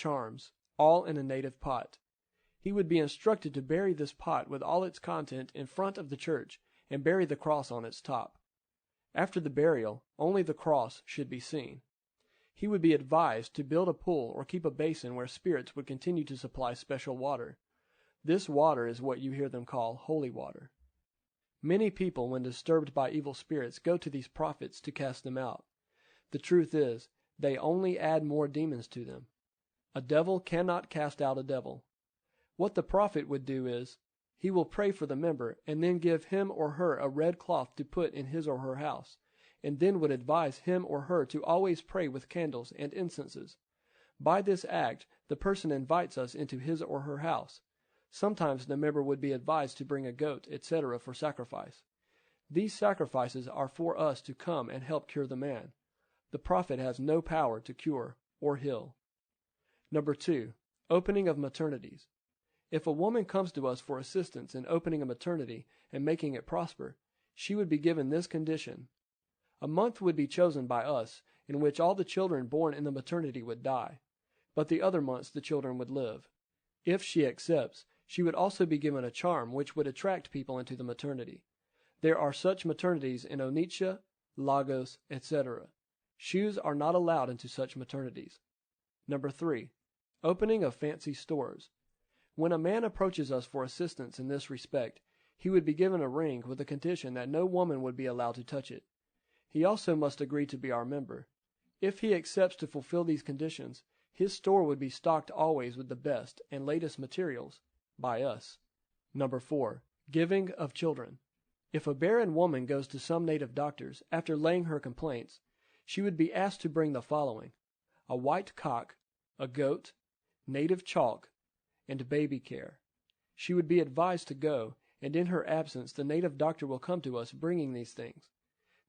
charms, all in a native pot. He would be instructed to bury this pot with all its content in front of the church and bury the cross on its top. After the burial, only the cross should be seen. He would be advised to build a pool or keep a basin where spirits would continue to supply special water. This water is what you hear them call holy water. Many people, when disturbed by evil spirits, go to these prophets to cast them out. The truth is, they only add more demons to them. A devil cannot cast out a devil. What the prophet would do is, he will pray for the member and then give him or her a red cloth to put in his or her house, and then would advise him or her to always pray with candles and incenses. By this act, the person invites us into his or her house. Sometimes the member would be advised to bring a goat, etc., for sacrifice. These sacrifices are for us to come and help cure the man. The prophet has no power to cure or heal. Number 2, opening of maternities. If a woman comes to us for assistance in opening a maternity and making it prosper, she would be given this condition. A month would be chosen by us in which all the children born in the maternity would die, but the other months the children would live. If she accepts, she would also be given a charm which would attract people into the maternity. There are such maternities in Onitsha, Lagos, etc. Shoes are not allowed into such maternities. Number 3, opening of fancy stores. When a man approaches us for assistance in this respect, he would be given a ring with the condition that no woman would be allowed to touch it. He also must agree to be our member. If he accepts to fulfill these conditions, his store would be stocked always with the best and latest materials, by us. Number 4, giving of children. If a barren woman goes to some native doctors after laying her complaints, she would be asked to bring the following: a white cock, a goat, native chalk, and baby care. She would be advised to go, and in her absence the native doctor will come to us bringing these things.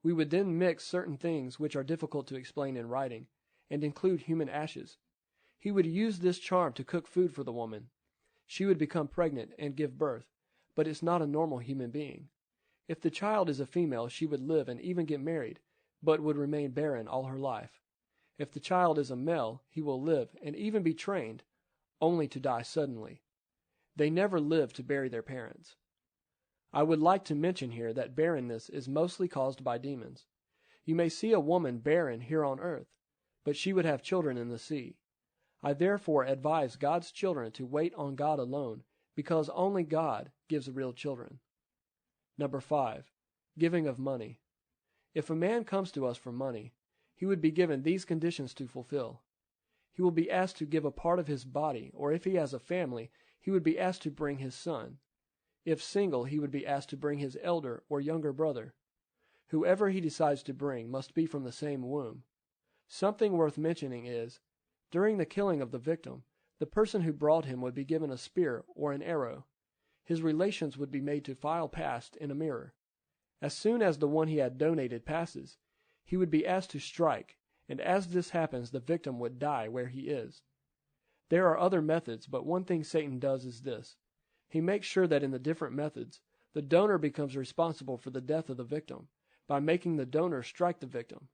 We would then mix certain things which are difficult to explain in writing, and include human ashes. He would use this charm to cook food for the woman. She would become pregnant and give birth, but it's not a normal human being. If the child is a female, she would live and even get married, but would remain barren all her life. If the child is a male, he will live and even be trained, only to die suddenly. They never live to bury their parents. I would like to mention here that barrenness is mostly caused by demons. You may see a woman barren here on earth, but she would have children in the sea. I therefore advise God's children to wait on God alone, because only God gives real children. Number 5, giving of money. If a man comes to us for money, he would be given these conditions to fulfill. He will be asked to give a part of his body, or if he has a family, he would be asked to bring his son. If single, he would be asked to bring his elder or younger brother. Whoever he decides to bring must be from the same womb. Something worth mentioning is, during the killing of the victim, the person who brought him would be given a spear or an arrow. His relations would be made to file past in a mirror. As soon as the one he had donated passes, he would be asked to strike, and as this happens, the victim would die where he is. There are other methods, but one thing Satan does is this. He makes sure that in the different methods, the donor becomes responsible for the death of the victim by making the donor strike the victim.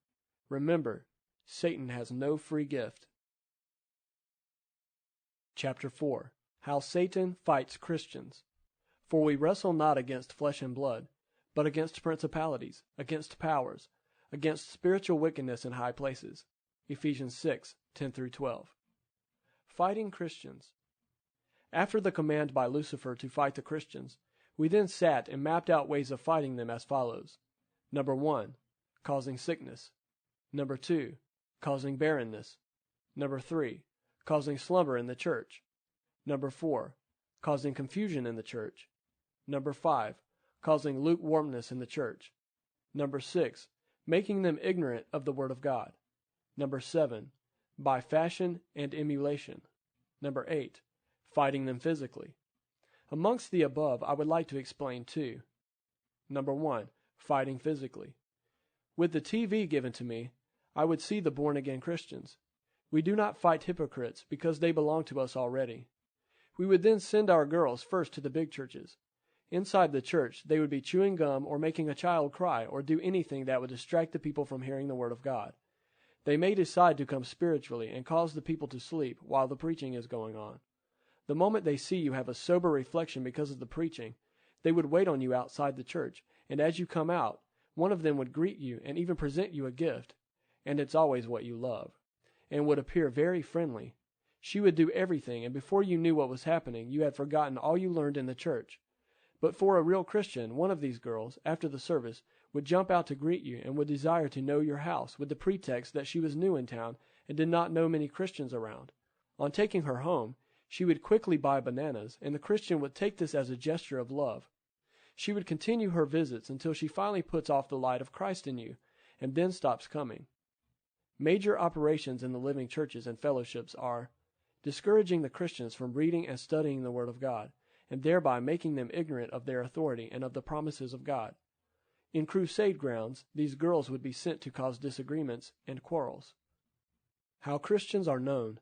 Remember, Satan has no free gift. Chapter 4. How Satan Fights Christians. For we wrestle not against flesh and blood, but against principalities, against powers, against spiritual wickedness in high places. Ephesians 6:10-12. Fighting Christians. After the command by Lucifer to fight the Christians, we then sat and mapped out ways of fighting them as follows. Number 1, causing sickness. Number 2, causing barrenness. Number 3, causing slumber in the church. Number 4, causing confusion in the church. Number 5, causing lukewarmness in the church. Number 6, making them ignorant of the Word of God. Number 7, by fashion and emulation. Number 8, fighting them physically. Amongst the above, I would like to explain 2. Number 1, fighting physically. With the TV given to me, I would see the born-again Christians. We do not fight hypocrites because they belong to us already. We would then send our girls first to the big churches. Inside the church, they would be chewing gum or making a child cry or do anything that would distract the people from hearing the Word of God. They may decide to come spiritually and cause the people to sleep while the preaching is going on. The moment they see you have a sober reflection because of the preaching, they would wait on you outside the church, and as you come out, one of them would greet you and even present you a gift, and it's always what you love, and would appear very friendly. She would do everything, and before you knew what was happening, you had forgotten all you learned in the church. But for a real Christian, one of these girls, after the service, would jump out to greet you and would desire to know your house with the pretext that she was new in town and did not know many Christians around. On taking her home, she would quickly buy bananas, and the Christian would take this as a gesture of love. She would continue her visits until she finally puts off the light of Christ in you, and then stops coming. Major operations in the living churches and fellowships are discouraging the Christians from reading and studying the Word of God, and thereby making them ignorant of their authority and of the promises of God. In crusade grounds, these girls would be sent to cause disagreements and quarrels. How Christians are known.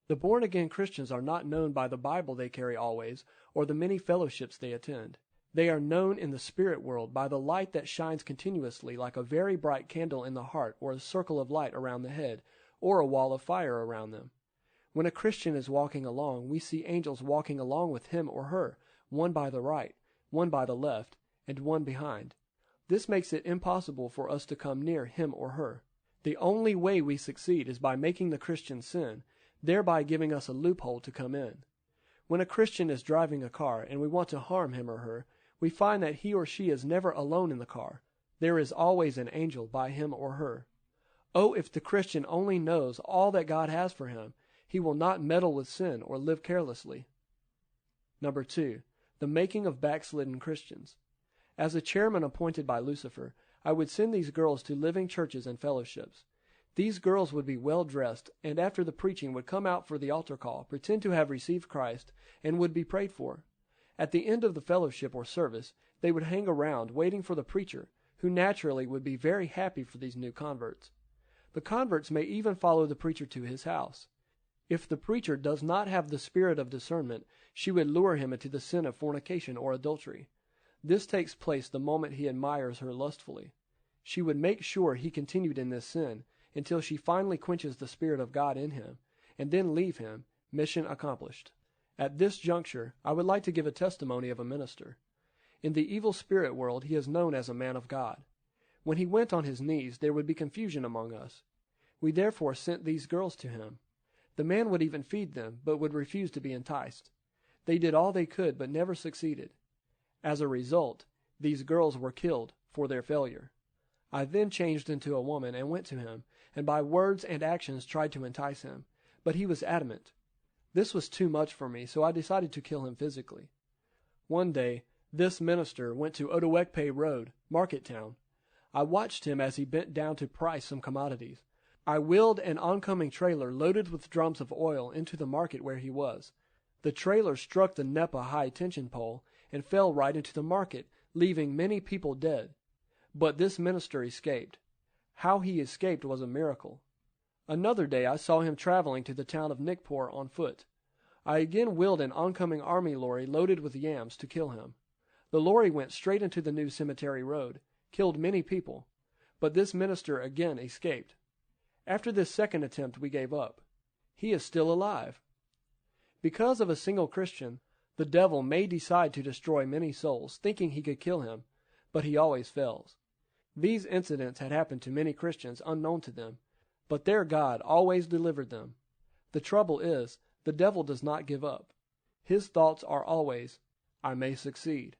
The born-again Christians are not known by the Bible they carry always, or the many fellowships they attend. They are known in the spirit world by the light that shines continuously like a very bright candle in the heart, or a circle of light around the head, or a wall of fire around them. When a Christian is walking along, we see angels walking along with him or her, one by the right, one by the left, and one behind. This makes it impossible for us to come near him or her. The only way we succeed is by making the Christian sin, thereby giving us a loophole to come in. When a Christian is driving a car and we want to harm him or her, we find that he or she is never alone in the car. There is always an angel by him or her. Oh, if the Christian only knows all that God has for him, he will not meddle with sin or live carelessly. Number 2, the making of backslidden Christians. As a chairman appointed by Lucifer, I would send these girls to living churches and fellowships. These girls would be well dressed, and after the preaching would come out for the altar call, pretend to have received Christ, and would be prayed for. At the end of the fellowship or service, they would hang around waiting for the preacher, who naturally would be very happy for these new converts. The converts may even follow the preacher to his house. If the preacher does not have the spirit of discernment, she would lure him into the sin of fornication or adultery. This takes place the moment he admires her lustfully. She would make sure he continued in this sin until she finally quenches the Spirit of God in him, and then leave him, mission accomplished. At this juncture, I would like to give a testimony of a minister. In the evil spirit world, he is known as a man of God. When he went on his knees, there would be confusion among us. We therefore sent these girls to him. The man would even feed them, but would refuse to be enticed. They did all they could, but never succeeded. As a result, these girls were killed for their failure. I then changed into a woman and went to him, and by words and actions tried to entice him, but he was adamant. This was too much for me, so I decided to kill him physically. One day, this minister went to Ottowekpe Road, Market Town. I watched him as he bent down to price some commodities. I wheeled an oncoming trailer loaded with drums of oil into the market where he was. The trailer struck the NEPA high-tension pole and fell right into the market, leaving many people dead. But this minister escaped. How he escaped was a miracle. Another day I saw him traveling to the town of Nikpur on foot. I again wheeled an oncoming army lorry loaded with yams to kill him. The lorry went straight into the new cemetery road, killed many people, but this minister again escaped. After this second attempt we gave up. He is still alive. Because of a single Christian, the devil may decide to destroy many souls, thinking he could kill him, but he always fails. These incidents had happened to many Christians unknown to them, but their God always delivered them. The trouble is, the devil does not give up. His thoughts are always, I may succeed.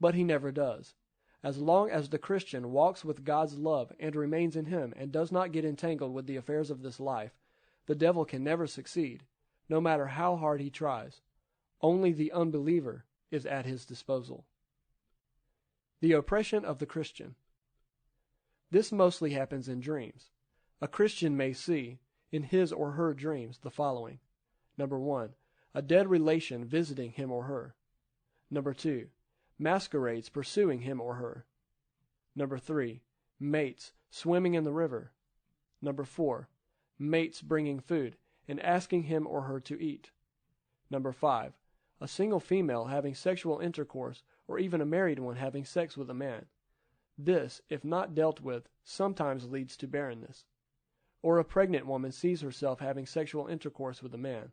But he never does. As long as the Christian walks with God's love and remains in him and does not get entangled with the affairs of this life, the devil can never succeed, no matter how hard he tries. Only the unbeliever is at his disposal. The oppression of the Christian. This mostly happens in dreams. A Christian may see, in his or her dreams, the following. Number 1, a dead relation visiting him or her. Number 2, masquerades pursuing him or her. Number 3, mates swimming in the river. Number 4, mates bringing food and asking him or her to eat. Number 5, a single female having sexual intercourse or even a married one having sex with a man. This, if not dealt with, sometimes leads to barrenness. or a pregnant woman sees herself having sexual intercourse with a man,